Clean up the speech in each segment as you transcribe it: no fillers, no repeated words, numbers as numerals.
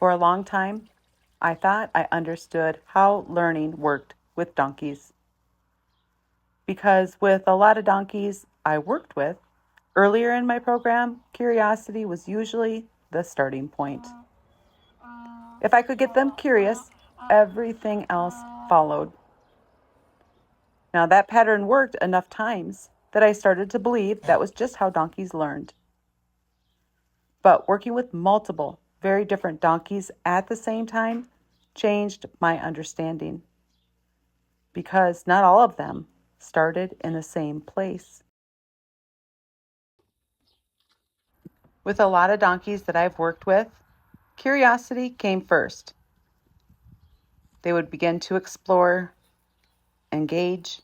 For a long time, I thought I understood how learning worked with donkeys. Because with a lot of donkeys I worked with, earlier in my program, curiosity was usually the starting point. If I could get them curious, everything else followed. Now, that pattern worked enough times that I started to believe that was just how donkeys learned. But working with multiple, very different donkeys at the same time changed my understanding. Because not all of them started in the same place. With a lot of donkeys that I've worked with, curiosity came first. They would begin to explore, engage.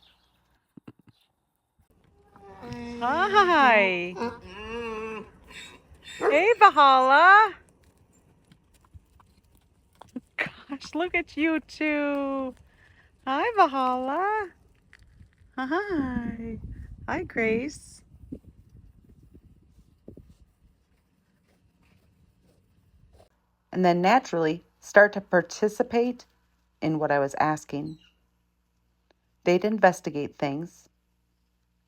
Hi. Hey, Bahala. Gosh, look at you two. Hi, Bahala. Hi. Hi, Grace. And then naturally start to participate in what I was asking. They'd investigate things.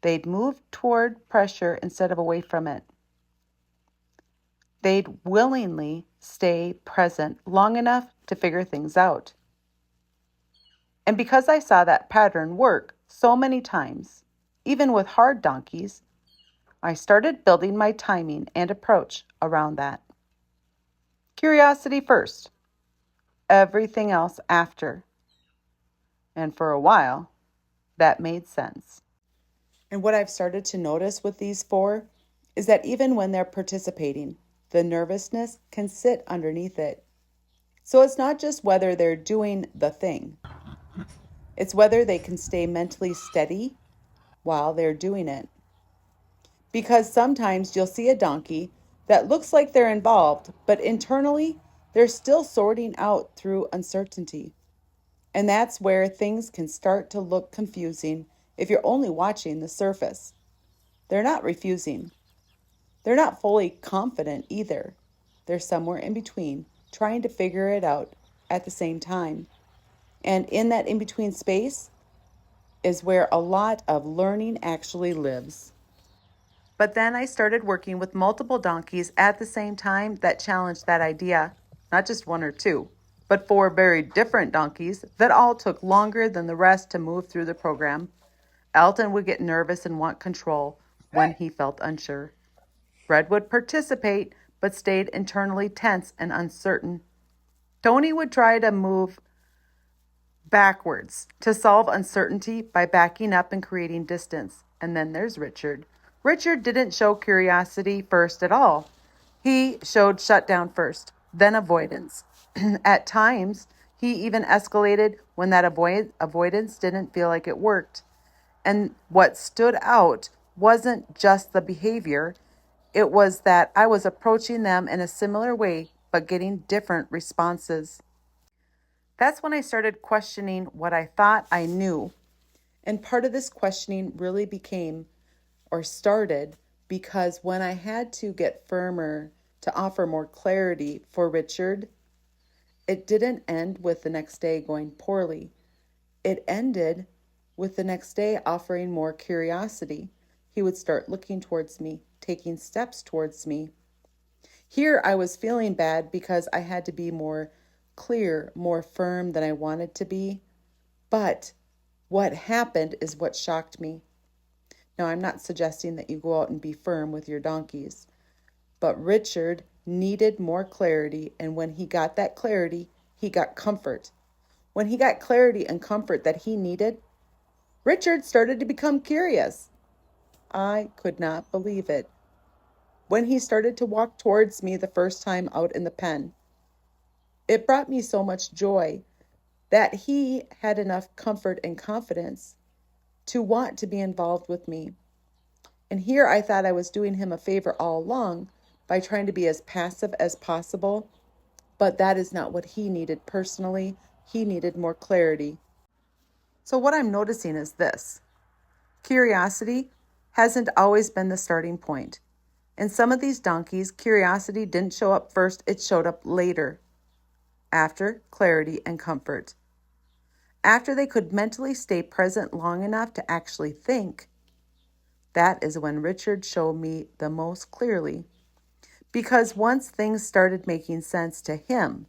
They'd move toward pressure instead of away from it. They'd willingly stay present long enough to figure things out. And because I saw that pattern work so many times, even with hard donkeys, I started building my timing and approach around that. Curiosity first, everything else after. And for a while, that made sense. And what I've started to notice with these four is that even when they're participating, the nervousness can sit underneath it. So it's not just whether they're doing the thing. It's whether they can stay mentally steady while they're doing it. Because sometimes you'll see a donkey that looks like they're involved, but internally they're still sorting out through uncertainty. And that's where things can start to look confusing if you're only watching the surface. They're not refusing. They're not fully confident either. They're somewhere in between, trying to figure it out at the same time. And in that in-between space is where a lot of learning actually lives. But then I started working with multiple donkeys at the same time that challenged that idea, not just one or two, but four very different donkeys that all took longer than the rest to move through the program. Elton would get nervous and want control when he felt unsure. Red would participate, but stayed internally tense and uncertain. Tony would try to move backwards to solve uncertainty by backing up and creating distance. And then there's Richard. Richard didn't show curiosity first at all. He showed shutdown first, then avoidance. At times, he even escalated when that avoidance didn't feel like it worked. And what stood out wasn't just the behavior, it was that I was approaching them in a similar way, but getting different responses. That's when I started questioning what I thought I knew. And part of this questioning really became or started because when I had to get firmer to offer more clarity for Richard, it didn't end with the next day going poorly. It ended with the next day offering more curiosity. He would start looking towards me, taking steps towards me. Here I was feeling bad because I had to be more clear, more firm than I wanted to be. But what happened is what shocked me. Now, I'm not suggesting that you go out and be firm with your donkeys, but Richard needed more clarity, and when he got that clarity, he got comfort. When he got clarity and comfort that he needed, Richard started to become curious. I could not believe it. When he started to walk towards me the first time out in the pen, it brought me so much joy that he had enough comfort and confidence to want to be involved with me. And here I thought I was doing him a favor all along by trying to be as passive as possible, but that is not what he needed personally. He needed more clarity. So what I'm noticing is this. Curiosity hasn't always been the starting point. In some of these donkeys, curiosity didn't show up first, it showed up later. After, clarity and comfort. After they could mentally stay present long enough to actually think, that is when Richard showed me the most clearly. Because once things started making sense to him,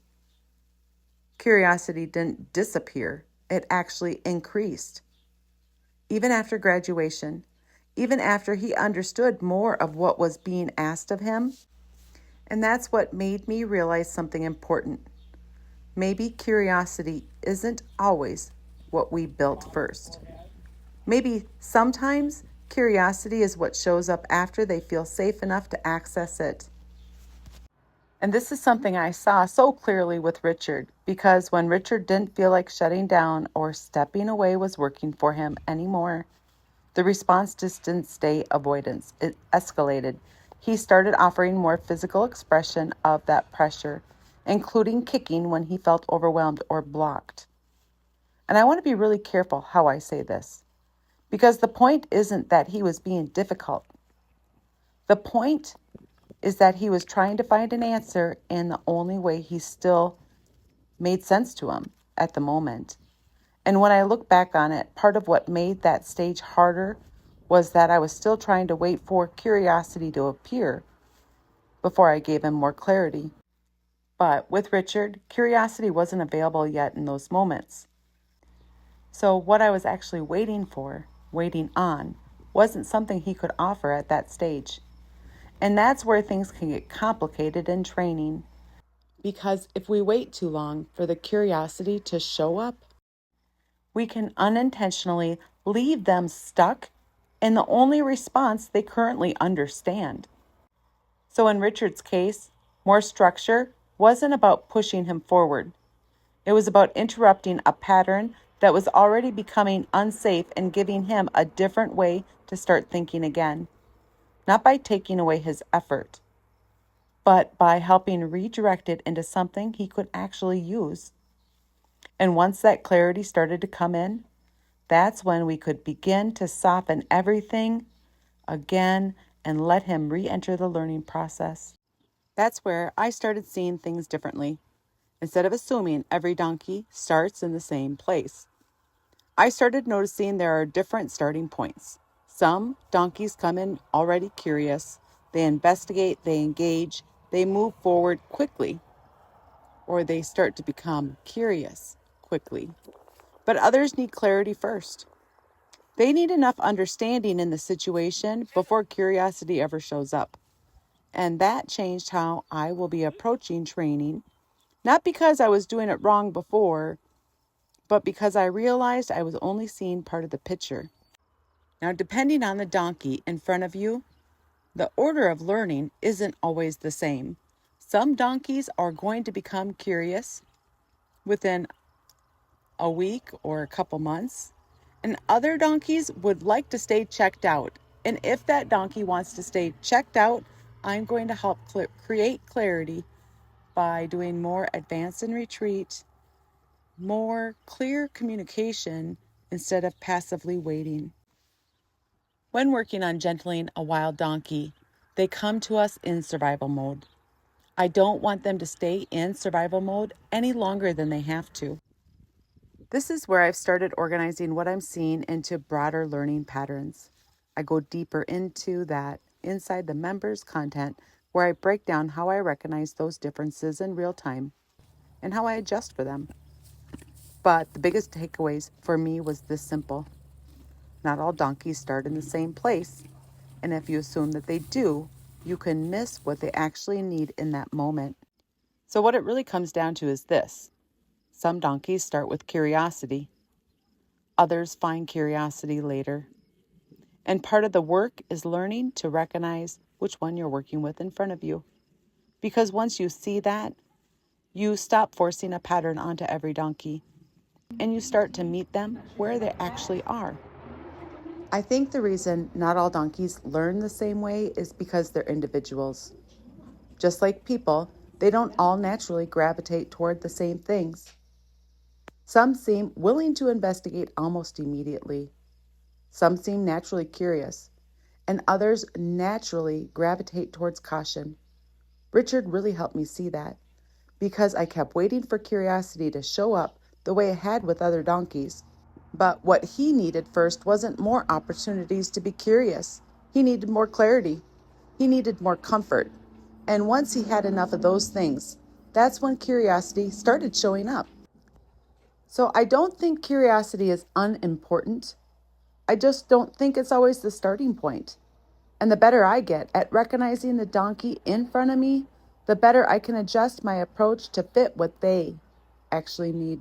curiosity didn't disappear, it actually increased. Even after graduation, even after he understood more of what was being asked of him. And that's what made me realize something important. Maybe curiosity isn't always what we built first. Maybe sometimes curiosity is what shows up after they feel safe enough to access it. And this is something I saw so clearly with Richard, because when Richard didn't feel like shutting down or stepping away was working for him anymore, the response just didn't stay avoidance. It escalated. He started offering more physical expression of that pressure, including kicking when he felt overwhelmed or blocked. And I want to be really careful how I say this, because the point isn't that he was being difficult. The point is that he was trying to find an answer in the only way he still made sense to him at the moment. And when I look back on it, part of what made that stage harder was that I was still trying to wait for curiosity to appear before I gave him more clarity. But with Richard, curiosity wasn't available yet in those moments. So what I was actually waiting on, wasn't something he could offer at that stage. And that's where things can get complicated in training. Because if we wait too long for the curiosity to show up, we can unintentionally leave them stuck in the only response they currently understand. So in Richard's case, more structure wasn't about pushing him forward. It was about interrupting a pattern that was already becoming unsafe and giving him a different way to start thinking again. Not by taking away his effort, but by helping redirect it into something he could actually use. And once that clarity started to come in, that's when we could begin to soften everything again and let him re-enter the learning process. That's where I started seeing things differently. Instead of assuming every donkey starts in the same place, I started noticing there are different starting points. Some donkeys come in already curious. They investigate, they engage, they move forward quickly, or they start to become curious quickly. But others need clarity first. They need enough understanding in the situation before curiosity ever shows up. And that changed how I will be approaching training, not because I was doing it wrong before, but because I realized I was only seeing part of the picture. Now, depending on the donkey in front of you, the order of learning isn't always the same. Some donkeys are going to become curious within a week or a couple months, and other donkeys would like to stay checked out. And if that donkey wants to stay checked out, I'm going to help create clarity by doing more advance and retreat, more clear communication instead of passively waiting. When working on gentling a wild donkey, they come to us in survival mode. I don't want them to stay in survival mode any longer than they have to. This is where I've started organizing what I'm seeing into broader learning patterns. I go deeper into that inside the members' content, where I break down how I recognize those differences in real time and how I adjust for them. But the biggest takeaways for me was this simple. Not all donkeys start in the same place. And if you assume that they do, you can miss what they actually need in that moment. So what it really comes down to is this. Some donkeys start with curiosity. Others find curiosity later. And part of the work is learning to recognize which one you're working with in front of you. Because once you see that, you stop forcing a pattern onto every donkey, and you start to meet them where they actually are. I think the reason not all donkeys learn the same way is because they're individuals. Just like people, they don't all naturally gravitate toward the same things. Some seem willing to investigate almost immediately. Some seem naturally curious, and others naturally gravitate towards caution. Richard really helped me see that, because I kept waiting for curiosity to show up the way it had with other donkeys. But what he needed first wasn't more opportunities to be curious. He needed more clarity. He needed more comfort. And once he had enough of those things, that's when curiosity started showing up. So I don't think curiosity is unimportant. I just don't think it's always the starting point. And the better I get at recognizing the donkey in front of me, the better I can adjust my approach to fit what they actually need.